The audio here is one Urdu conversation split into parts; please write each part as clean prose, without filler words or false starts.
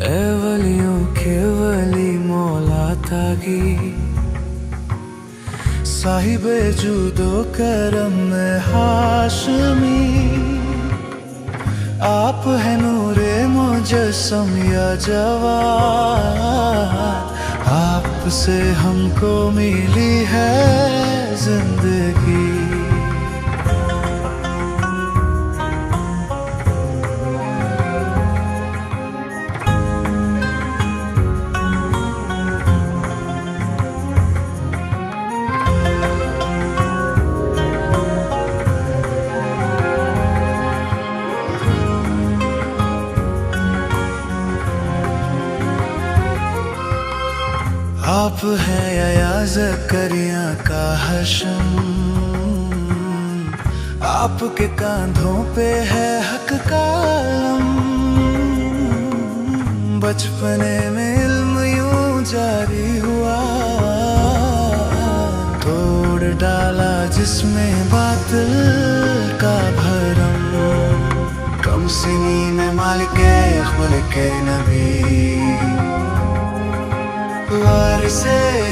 اے ولیوں کے ولی مولا تاغی، صاحب جود و کرم ہاشمی، آپ ہیں نور مجسم یا جواد، آپ سے ہم کو ملی ہے زندگی۔ آپ ہیں یا زکریا کا حشم، آپ کے کاندھوں پہ ہے حق کا علم، بچپنے میں علم یوں جاری ہوا، توڑ ڈالا جس میں باطل کا بھرم، کم سنین مالک خلق نبی، وارث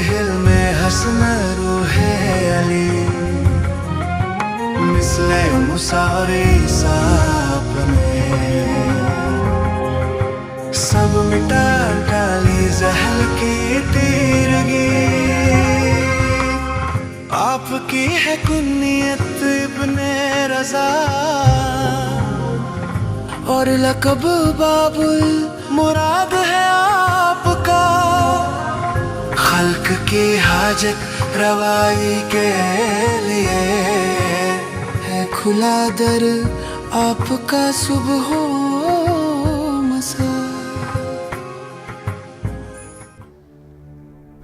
حلم حسن روح علی، مثل موسیٰ عیسیٰ اپنے سب مٹا ڈالی زحل کی تیرگی، آپ کی ہے کنیت ابن رضا، اور لقب باب المراد ہے آپ کا، خلق کی حاجت روائی کے لیے ہے کھلا در آپ کا صبح و مساء۔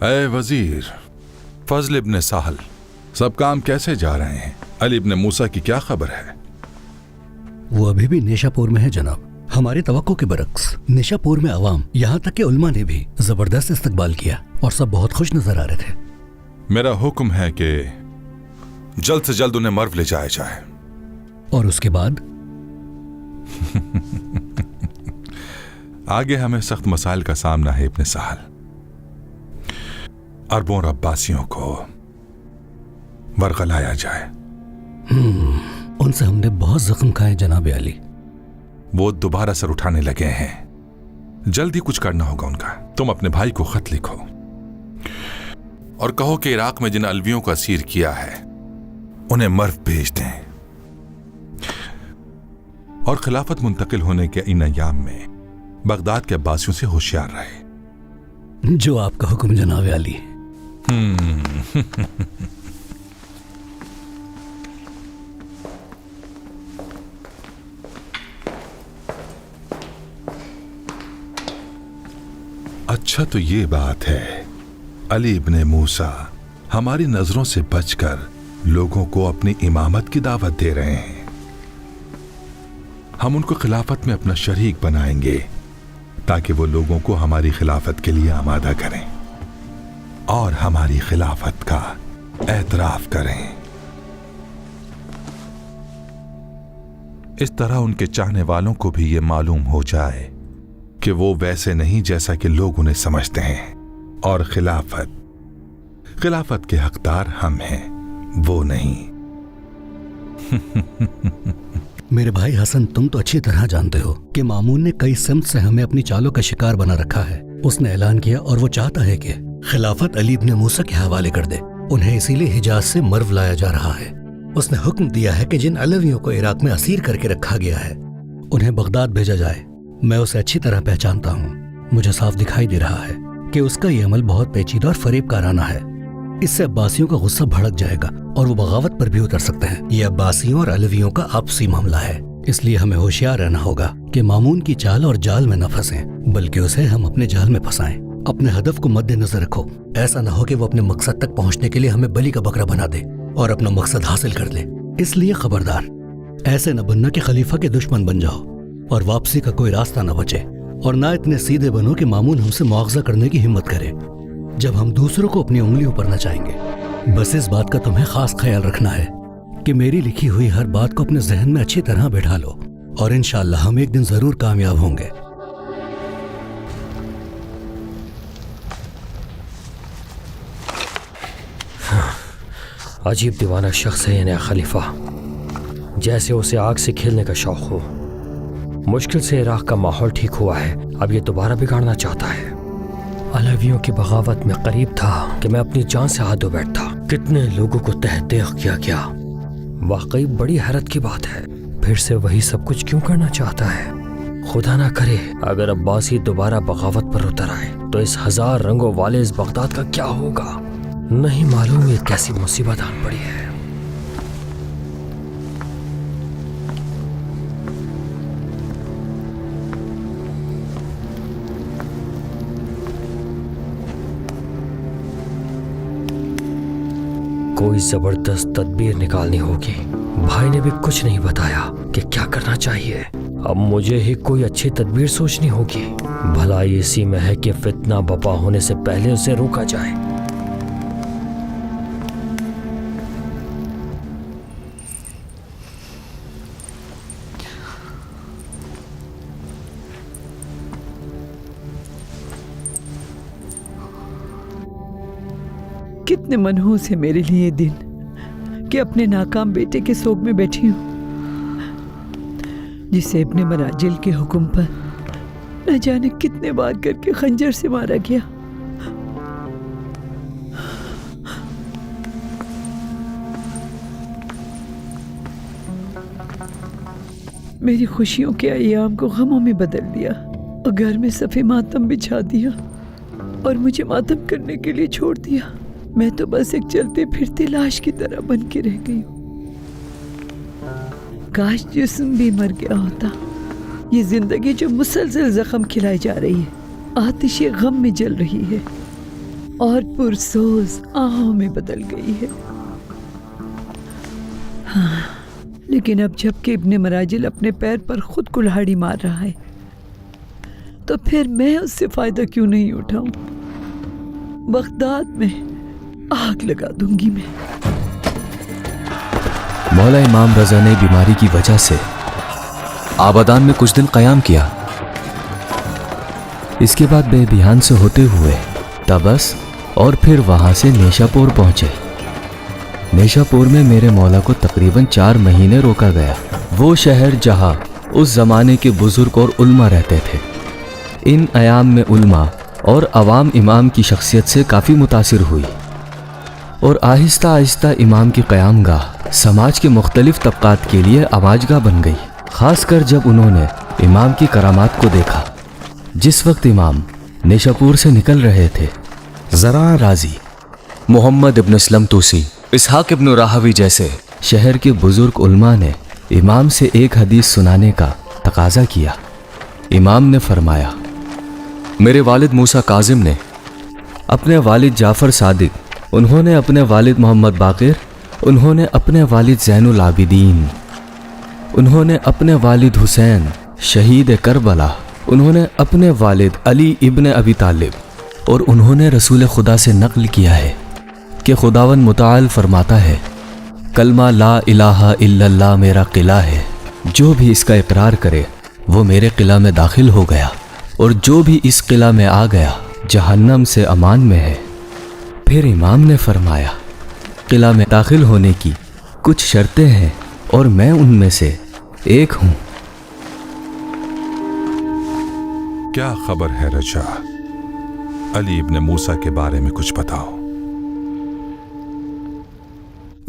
اے وزیر فضل ابن سہل، سب کام کیسے جا رہے ہیں؟ علی ابن موسیٰ کی کیا خبر ہے؟ وہ ابھی بھی نیشا پور میں ہے جناب، ہماری توقع کے برعکس نیشا پور میں عوام یہاں تک کہ علماء نے بھی زبردست استقبال کیا اور سب بہت خوش نظر آ رہے تھے۔ میرا حکم ہے کہ جلد سے جلد انہیں مرو لے جایا جائے۔ اور اس کے بعد؟ آگے ہمیں سخت مسائل کا سامنا ہے ابن سہل، اربوں عباسیوں کو ورغلایا جائے۔ ان سے ہم نے بہت زخم کھائے جناب علی، وہ دوبارہ سر اٹھانے لگے ہیں، جلدی کچھ کرنا ہوگا ان کا۔ تم اپنے بھائی کو خط لکھو اور کہو کہ عراق میں جن علویوں کو اسیر کیا ہے انہیں مرو بھیج دیں، اور خلافت منتقل ہونے کے ان ایام میں بغداد کے عباسیوں سے ہوشیار رہے۔ جو آپ کا حکم جناب علی۔ اچھا تو یہ بات ہے علی ابن موسیٰ ہماری نظروں سے بچ کر لوگوں کو اپنی امامت کی دعوت دے رہے ہیں۔ ہم ان کو خلافت میں اپنا شریک بنائیں گے تاکہ وہ لوگوں کو ہماری خلافت کے لیے آمادہ کریں اور ہماری خلافت کا اعتراف کریں۔ اس طرح ان کے چاہنے والوں کو بھی یہ معلوم ہو جائے کہ وہ ویسے نہیں جیسا کہ لوگ انہیں سمجھتے ہیں، اور خلافت کے حقدار ہم ہیں، وہ نہیں۔ میرے بھائی حسن، تم تو اچھی طرح جانتے ہو کہ مامون نے کئی سمت سے ہمیں اپنی چالوں کا شکار بنا رکھا ہے۔ اس نے اعلان کیا اور وہ چاہتا ہے کہ خلافت علی ابن موسیٰ کے حوالے کر دے، انہیں اسی لیے حجاز سے مرو لایا جا رہا ہے۔ اس نے حکم دیا ہے کہ جن علویوں کو عراق میں اسیر کر کے رکھا گیا ہے انہیں بغداد بھیجا جائے۔ میں اسے اچھی طرح پہچانتا ہوں، مجھے صاف دکھائی دے رہا ہے کہ اس کا یہ عمل بہت پیچیدہ اور فریب کارانہ ہے۔ اس سے عباسیوں کا غصہ بھڑک جائے گا اور وہ بغاوت پر بھی اتر سکتے ہیں۔ یہ عباسیوں اور علویوں کا آپسی معاملہ ہے، اس لیے ہمیں ہوشیار رہنا ہوگا کہ مامون کی چال اور جال میں نہ پھنسیں، بلکہ اسے ہم اپنے جال میں پھنسائیں۔ اپنے ہدف کو مد نظر رکھو، ایسا نہ ہو کہ وہ اپنے مقصد تک پہنچنے کے لیے ہمیں بلی کا بکرا بنا دے اور اپنا مقصد حاصل کر لے۔ اس لیے خبردار، ایسے نہ بننا کہ خلیفہ کے دشمن بن جاؤ اور واپسی کا کوئی راستہ نہ بچے، اور نہ اتنے سیدھے بنو کہ مامون ہم سے مواخذہ کرنے کی ہمت کرے جب ہم دوسروں کو اپنی انگلیوں پر نچائیں گے۔ بس اس بات کا تمہیں خاص خیال رکھنا ہے کہ میری لکھی ہوئی ہر بات کو اپنے ذہن میں اچھی طرح بٹھا لو، اور انشاءاللہ ہم ایک دن ضرور کامیاب ہوں گے۔ عجیب دیوانہ شخص ہے یہ نیا خلیفہ، جیسے اسے آگ سے کھیلنے کا شوق ہو۔ مشکل سے عراق کا ماحول ٹھیک ہوا ہے، اب یہ دوبارہ بگاڑنا چاہتا ہے۔ علویوں کی بغاوت میں قریب تھا کہ میں اپنی جان سے ہاتھ دھو بیٹھتا۔ کتنے لوگوں کو تحت دیخ کیا گیا، واقعی بڑی حیرت کی بات ہے۔ پھر سے وہی سب کچھ کیوں کرنا چاہتا ہے؟ خدا نہ کرے اگر عباسی دوبارہ بغاوت پر اتر آئے تو اس 1000 رنگوں والے اس بغداد کا کیا ہوگا؟ نہیں معلوم یہ کیسی مصیبت آن پڑی ہے۔ کوئی زبردست تدبیر نکالنی ہوگی۔ بھائی نے بھی کچھ نہیں بتایا کہ کیا کرنا چاہیے۔ اب مجھے ہی کوئی اچھی تدبیر سوچنی ہوگی۔ بھلائی اسی میں ہے کہ فتنہ بپا ہونے سے پہلے اسے روکا جائے۔ کتنے منحوس ہے میرے لیے دن کہ اپنے ناکام بیٹے کے سوگ میں بیٹھی ہوں، جسے ابن مراجل کے حکم پر نہ جانے کتنے بار کر کے خنجر سے مارا گیا۔ میری خوشیوں کے ایام کو غموں میں بدل دیا اور گھر میں صفِ ماتم بچھا دیا اور مجھے ماتم کرنے کے لیے چھوڑ دیا۔ میں تو بس ایک چلتے پھرتی لاش کی طرح بن کے رہ گئی ہوں۔ کاش جسم بھی مر گیا ہوتا۔ یہ زندگی جو مسلسل زخم کھلائی جا رہی ہے، آتش غم میں جل رہی ہے اور پرسوز آہوں میں بدل گئی ہے۔ ہاں، لیکن اب جب کہ ابن مراجل اپنے پیر پر خود کلہاڑی مار رہا ہے تو پھر میں اس سے فائدہ کیوں نہیں اٹھاؤں؟ بغداد میں آگ لگا دوں گی میں۔ مولا امام رضا نے بیماری کی وجہ سے آبادان میں کچھ دن قیام کیا۔ اس کے بعد بے بیان سے ہوتے ہوئے طبس اور پھر وہاں سے نیشا پور پہنچے۔ نیشا پور میں میرے مولا کو تقریباً 4 مہینے روکا گیا، وہ شہر جہاں اس زمانے کے بزرگ اور علماء رہتے تھے۔ ان ایام میں علماء اور عوام امام کی شخصیت سے کافی متاثر ہوئی اور آہستہ آہستہ امام کی قیام گاہ سماج کے مختلف طبقات کے لیے آواز گاہ بن گئی، خاص کر جب انہوں نے امام کی کرامات کو دیکھا۔ جس وقت امام نیشا پور سے نکل رہے تھے، زراں رازی، محمد ابن اسلم توسی، اسحاق ابن راہوی جیسے شہر کے بزرگ علماء نے امام سے ایک حدیث سنانے کا تقاضا کیا۔ امام نے فرمایا، میرے والد موسیٰ کاظم نے اپنے والد جعفر صادق، انہوں نے اپنے والد محمد باقر، انہوں نے اپنے والد زین العابدین، انہوں نے اپنے والد حسین شہید کربلا، انہوں نے اپنے والد علی ابن ابی طالب، اور انہوں نے رسول خدا سے نقل کیا ہے کہ خداوند متعال فرماتا ہے، کلمہ لا الہ الا اللہ میرا قلعہ ہے، جو بھی اس کا اقرار کرے وہ میرے قلعہ میں داخل ہو گیا، اور جو بھی اس قلعہ میں آ گیا جہنم سے امان میں ہے۔ پھر امام نے فرمایا، قلعہ میں داخل ہونے کی کچھ شرطیں ہیں اور میں ان میں سے ایک ہوں۔ کیا خبر ہے رجا؟ علی ابن موسیٰ کے بارے میں کچھ بتاؤ۔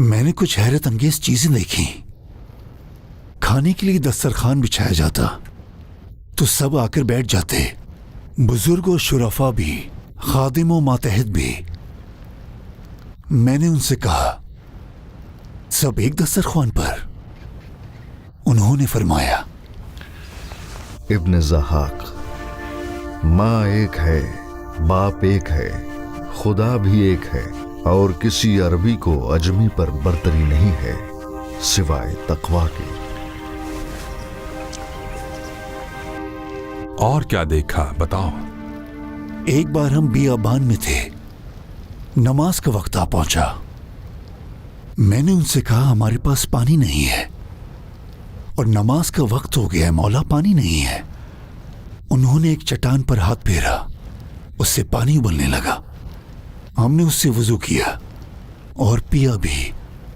میں نے کچھ حیرت انگیز چیزیں دیکھی۔ کھانے کے لیے دسترخوان بچھایا جاتا تو سب آ کر بیٹھ جاتے، بزرگ و شرفا بھی، خادم و ماتحت بھی۔ میں نے ان سے کہا، سب ایک دسترخوان پر؟ انہوں نے فرمایا، ابن ضحاک، ماں ایک ہے، باپ ایک ہے، خدا بھی ایک ہے، اور کسی عربی کو اجمی پر برتری نہیں ہے سوائے تقویٰ کے۔ اور کیا دیکھا بتاؤ۔ ایک بار ہم بیابان میں تھے، نماز کا وقت آ پہنچا۔ میں نے ان سے کہا، ہمارے پاس پانی نہیں ہے اور نماز کا وقت ہو گیا ہے، مولا پانی نہیں ہے۔ انہوں نے ایک چٹان پر ہاتھ پھیرا، اس سے پانی ابلنے لگا۔ ہم نے اس سے وضو کیا اور پیا بھی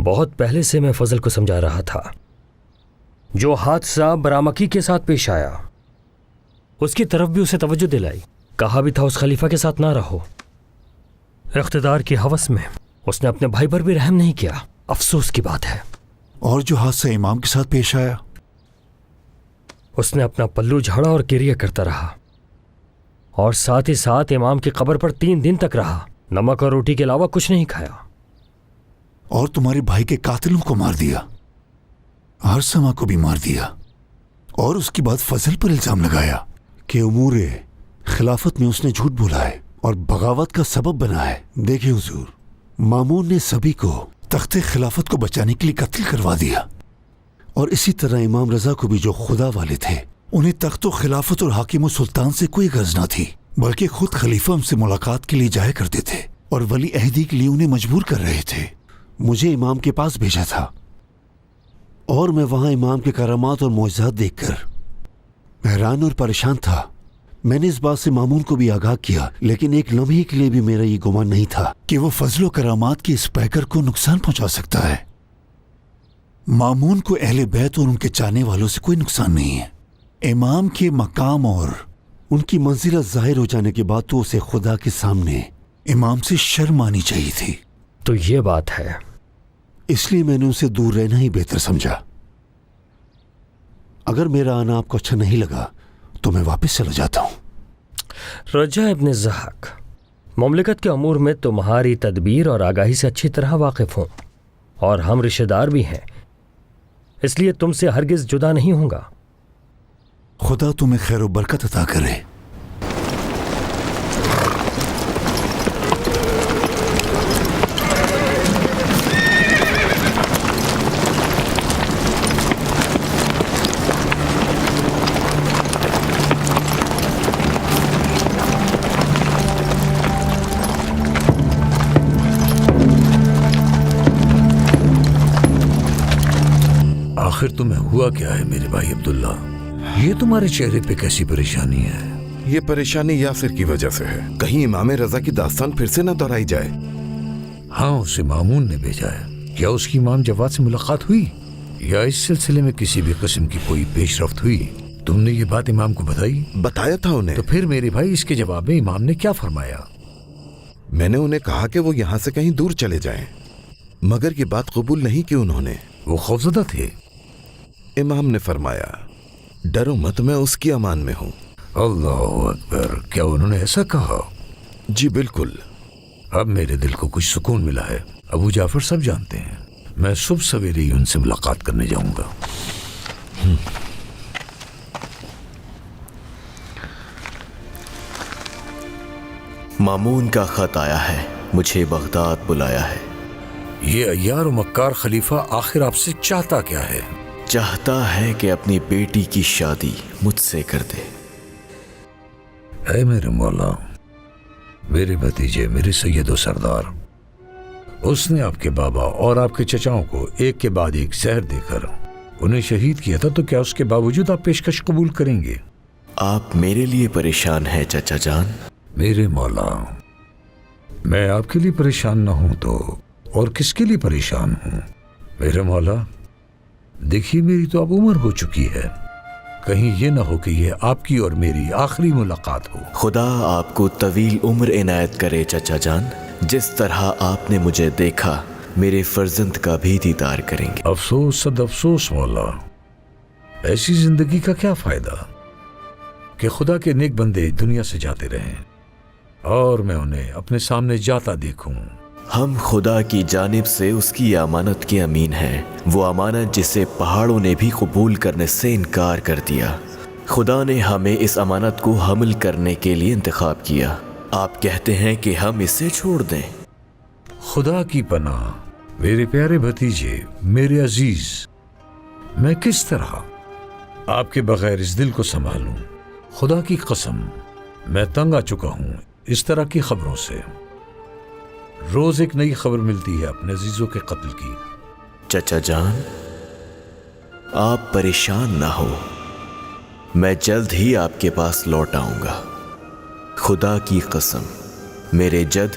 بہت پہلے سے میں فضل کو سمجھا رہا تھا. جو حادثہ برامکی کے ساتھ پیش آیا اس کی طرف بھی اسے توجہ دلائی. کہا بھی تھا اس خلیفہ کے ساتھ نہ رہو. اقتدار کی ہوس میں اس نے اپنے بھائی پر بھی رحم نہیں کیا. افسوس کی بات ہے. اور جو حادثہ امام کے ساتھ پیش آیا، اس نے اپنا پلو جھاڑا اور گریہ کرتا رہا، اور ساتھ ہی ساتھ امام کی قبر پر 3 دن تک رہا. نمک اور روٹی کے علاوہ کچھ نہیں کھایا. اور تمہارے بھائی کے قاتلوں کو مار دیا، ہرسما کو بھی مار دیا، اور اس کے بعد فضل پر الزام لگایا کہ امور خلافت میں اس نے جھوٹ بولا ہے اور بغاوت کا سبب بنا ہے. دیکھیں حضور، مامون نے سبھی کو تخت خلافت کو بچانے کے لیے قتل کروا دیا، اور اسی طرح امام رضا کو بھی، جو خدا والے تھے. انہیں تخت و خلافت اور حاکم و سلطان سے کوئی غرض نہ تھی، بلکہ خود خلیفہ ان سے ملاقات کے لیے جایا کرتے تھے اور ولی عہدی کے لیے انہیں مجبور کر رہے تھے. مجھے امام کے پاس بھیجا تھا، اور میں وہاں امام کے کرامات اور معجزات دیکھ کر حیران اور پریشان تھا. میں نے اس بات سے مامون کو بھی آگاہ کیا، لیکن ایک لمحے کے لیے بھی میرا یہ گمان نہیں تھا کہ وہ فضل و کرامات کے اس پیکر کو نقصان پہنچا سکتا ہے. مامون کو اہل بیت اور ان کے چاہنے والوں سے کوئی نقصان نہیں ہے. امام کے مقام اور ان کی منزلت ظاہر ہو جانے کے بعد تو اسے خدا کے سامنے امام سے شرم آنی چاہیے تھی. تو یہ بات ہے. اس لیے میں نے اسے دور رہنا ہی بہتر سمجھا. اگر میرا آنا آپ کو اچھا نہیں لگا تو میں واپس چلا جاتا ہوں. رجا ابن زحق، مملکت کے امور میں تمہاری تدبیر اور آگاہی سے اچھی طرح واقف ہوں، اور ہم رشتہ دار بھی ہیں، اس لیے تم سے ہرگز جدا نہیں ہوں گا. خدا تمہیں خیر و برکت عطا کرے. آخر تمہیں ہوا کیا ہے میرے بھائی عبداللہ؟ یہ تمہارے چہرے پہ کیسی پریشانی ہے؟ یہ پریشانی یاسر کی وجہ سے ہے. کہیں امام رضا کی داستان پھر سے نہ دہرائی جائے. ہاں، اسے مامون نے بھیجا ہے. کیا اس کی امام جواد سے ملاقات ہوئی، یا اس سلسلے میں کسی بھی قسم کی کوئی پیش رفت ہوئی؟ تم نے یہ بات امام کو بتائی؟ بتایا تھا انہیں. تو پھر میرے بھائی اس کے جواب میں امام نے کیا فرمایا؟ میں نے انہیں کہا کہ وہ یہاں سے کہیں دور چلے جائیں، مگر یہ بات قبول نہیں کی انہوں نے. وہ خوفزدہ تھے. امام نے فرمایا، ڈرو مت، میں اس کی امان میں ہوں. اللہ اکبر! کیا انہوں نے ایسا کہا؟ جی بالکل. اب میرے دل کو کچھ سکون ملا ہے. ابو جعفر سب جانتے ہیں، میں صبح سویرے ہی ان سے ملاقات کرنے جاؤں گا. مامون کا خط آیا ہے، مجھے بغداد بلایا ہے. یہ عیار و مکار خلیفہ آخر آپ سے چاہتا کیا ہے؟ چاہتا ہے کہ اپنی بیٹی کی شادی مجھ سے کر دے. اے میرے مولا، میرے بھتیجے، میرے سید و سردار، اس نے آپ کے بابا اور آپ کے چچاؤں کو ایک کے بعد ایک زہر دے کر انہیں شہید کیا تھا، تو کیا اس کے باوجود آپ پیشکش قبول کریں گے؟ آپ میرے لیے پریشان ہیں چچا جان. میرے مولا، میں آپ کے لیے پریشان نہ ہوں تو اور کس کے لیے پریشان ہوں؟ میرے مولا دیکھیے، میری تو اب عمر ہو چکی ہے، کہیں یہ نہ ہو کہ یہ آپ کی اور میری آخری ملاقات ہو. خدا آپ کو طویل عمر عنایت کرے چچا جان. جس طرح آپ نے مجھے دیکھا، میرے فرزند کا بھی دیدار کریں گے. افسوس، صد افسوس مولا، ایسی زندگی کا کیا فائدہ کہ خدا کے نیک بندے دنیا سے جاتے رہیں اور میں انہیں اپنے سامنے جاتا دیکھوں. ہم خدا کی جانب سے اس کی امانت کے امین ہیں، وہ امانت جسے پہاڑوں نے بھی قبول کرنے سے انکار کر دیا. خدا نے ہمیں اس امانت کو حمل کرنے کے لیے انتخاب کیا. آپ کہتے ہیں کہ ہم اسے چھوڑ دیں؟ خدا کی پناہ میرے پیارے بھتیجے، میرے عزیز، میں کس طرح آپ کے بغیر اس دل کو سنبھالوں؟ خدا کی قسم میں تنگ آ چکا ہوں اس طرح کی خبروں سے. روز ایک نئی خبر ملتی ہے اپنے عزیزوں کے قتل کی. چچا جان، آپ پریشان نہ ہو، میں جلد ہی آپ کے پاس لوٹ آؤں گا. خدا کی قسم، میرے جد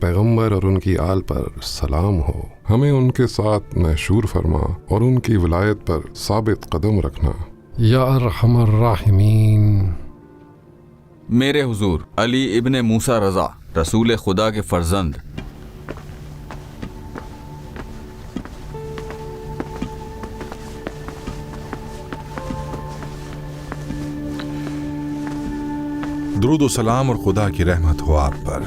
پیغمبر اور ان کی آل پر سلام ہو، ہمیں ان کے ساتھ محشور فرما اور ان کی ولایت پر ثابت قدم رکھنا یا ارحم الراحمین۔ میرے حضور علی ابن موسیٰ رضا رسول خدا کے فرزند، درود و سلام اور خدا کی رحمت ہو آپ پر،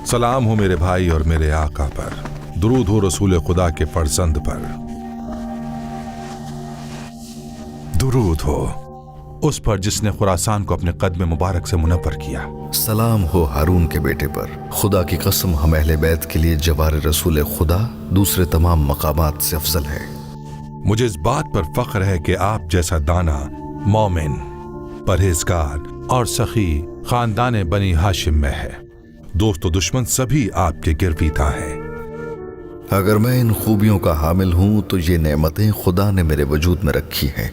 سلام ہو میرے بھائی اور میرے آقا پر، درود ہو رسول خدا کے فرزند پر، درود ہو اس پر جس نے خراسان کو اپنے قدم مبارک سے منور کیا۔ سلام ہو ہارون کے بیٹے پر، خدا کی قسم ہم اہل بیت کے لیے جوار رسول خدا دوسرے تمام مقامات سے افضل ہے۔ مجھے اس بات پر فخر ہے کہ آپ جیسا دانا، مومن، پرہیزگار اور سخی خاندان بنی ہاشم میں ہے۔ دوست و دشمن سبھی آپ کے گرویدہ ہیں۔ اگر میں ان خوبیوں کا حامل ہوں تو یہ نعمتیں خدا نے میرے وجود میں رکھی ہیں،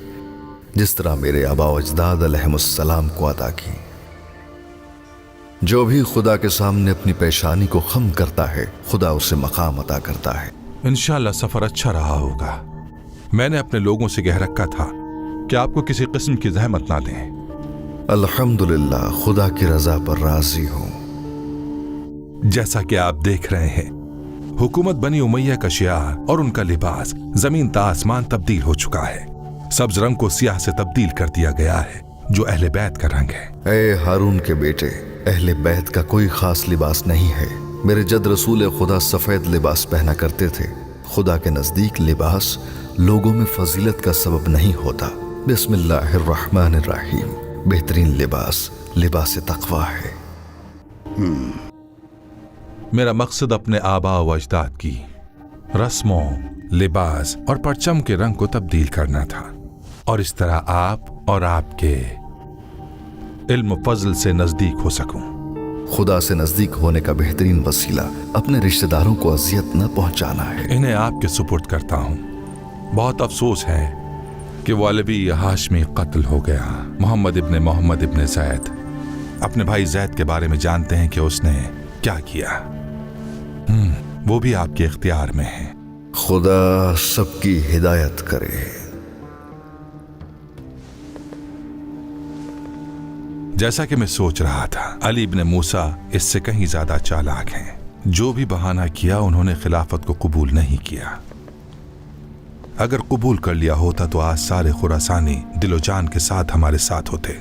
جس طرح میرے آبا و اجداد علیہم السلام کو عطا کی۔ جو بھی خدا کے سامنے اپنی پیشانی کو خم کرتا ہے، خدا اسے مقام عطا کرتا ہے۔ انشاءاللہ سفر اچھا رہا ہوگا۔ میں نے اپنے لوگوں سے کہہ رکھا تھا کہ آپ کو کسی قسم کی زحمت نہ دیں۔ الحمدللہ خدا کی رضا پر راضی ہوں۔ جیسا کہ آپ دیکھ رہے ہیں، حکومت بنی امیہ کا شعار اور ان کا لباس زمین تا آسمان تبدیل ہو چکا ہے۔ سبز رنگ کو سیاہ سے تبدیل کر دیا گیا ہے جو اہل بیت کا رنگ ہے۔ اے ہارون کے بیٹے، اہل بیت کا کوئی خاص لباس نہیں ہے۔ میرے جد رسول خدا سفید لباس پہنا کرتے تھے۔ خدا کے نزدیک لباس لوگوں میں فضیلت کا سبب نہیں ہوتا۔ بسم اللہ الرحمن الرحیم، بہترین لباس لباس تقوی ہے۔ میرا مقصد اپنے آبا و اجداد کی رسموں، لباس اور پرچم کے رنگ کو تبدیل کرنا تھا، اور اس طرح آپ اور آپ کے علم و فضل سے نزدیک ہو سکوں۔ خدا سے نزدیک ہونے کا بہترین وسیلہ اپنے رشتہ داروں کو اذیت نہ پہنچانا ہے۔ انہیں آپ کے سپرد کرتا ہوں۔ بہت افسوس ہے کہ وہ علوی ہاشمی قتل ہو گیا۔ محمد ابن زید، اپنے بھائی زید کے بارے میں جانتے ہیں کہ اس نے کیا کیا؟ وہ بھی آپ کے اختیار میں ہے۔ خدا سب کی ہدایت کرے۔ جیسا کہ میں سوچ رہا تھا، علی ابن موسیٰ اس سے کہیں زیادہ چالاک ہیں۔ جو بھی بہانہ کیا، انہوں نے خلافت کو قبول نہیں کیا۔ اگر قبول کر لیا ہوتا تو آج سارے خراسانی دل و جان کے ساتھ ہمارے ساتھ ہوتے۔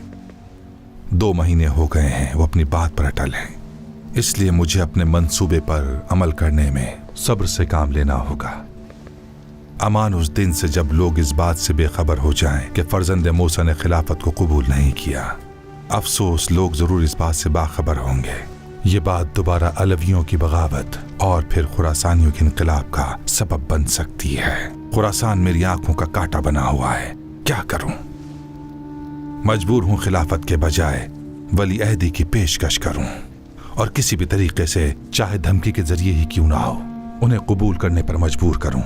2 مہینے ہو گئے ہیں وہ اپنی بات پر اٹل ہیں، اس لیے مجھے اپنے منصوبے پر عمل کرنے میں صبر سے کام لینا ہوگا۔ امان اس دن سے جب لوگ اس بات سے بے خبر ہو جائیں کہ فرزند موسیٰ نے خلافت کو قبول نہیں کیا۔ افسوس لوگ ضرور اس بات سے باخبر ہوں گے۔ یہ بات دوبارہ علویوں کی بغاوت اور پھر خراسانیوں کے انقلاب کا سبب بن سکتی ہے۔ خراسان میری آنکھوں کا کانٹا بنا ہوا ہے، کیا کروں؟ مجبور ہوں خلافت کے بجائے ولی عہدی کی پیشکش کروں، اور کسی بھی طریقے سے، چاہے دھمکی کے ذریعے ہی کیوں نہ ہو، انہیں قبول کرنے پر مجبور کروں۔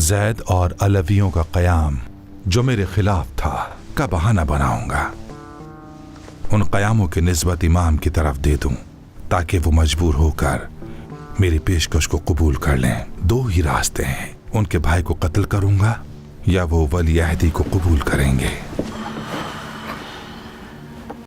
زید اور علویوں کا قیام جو میرے خلاف تھا کا بہانہ بناؤں گا، ان قیاموں کی نسبت امام کی طرف دے دوں تاکہ وہ مجبور ہو کر میری پیشکش کو قبول کر لیں۔ 2 ہی راستے ہیں، ان کے بھائی کو قتل کروں گا یا وہ ولی عہدی کو قبول کریں گے۔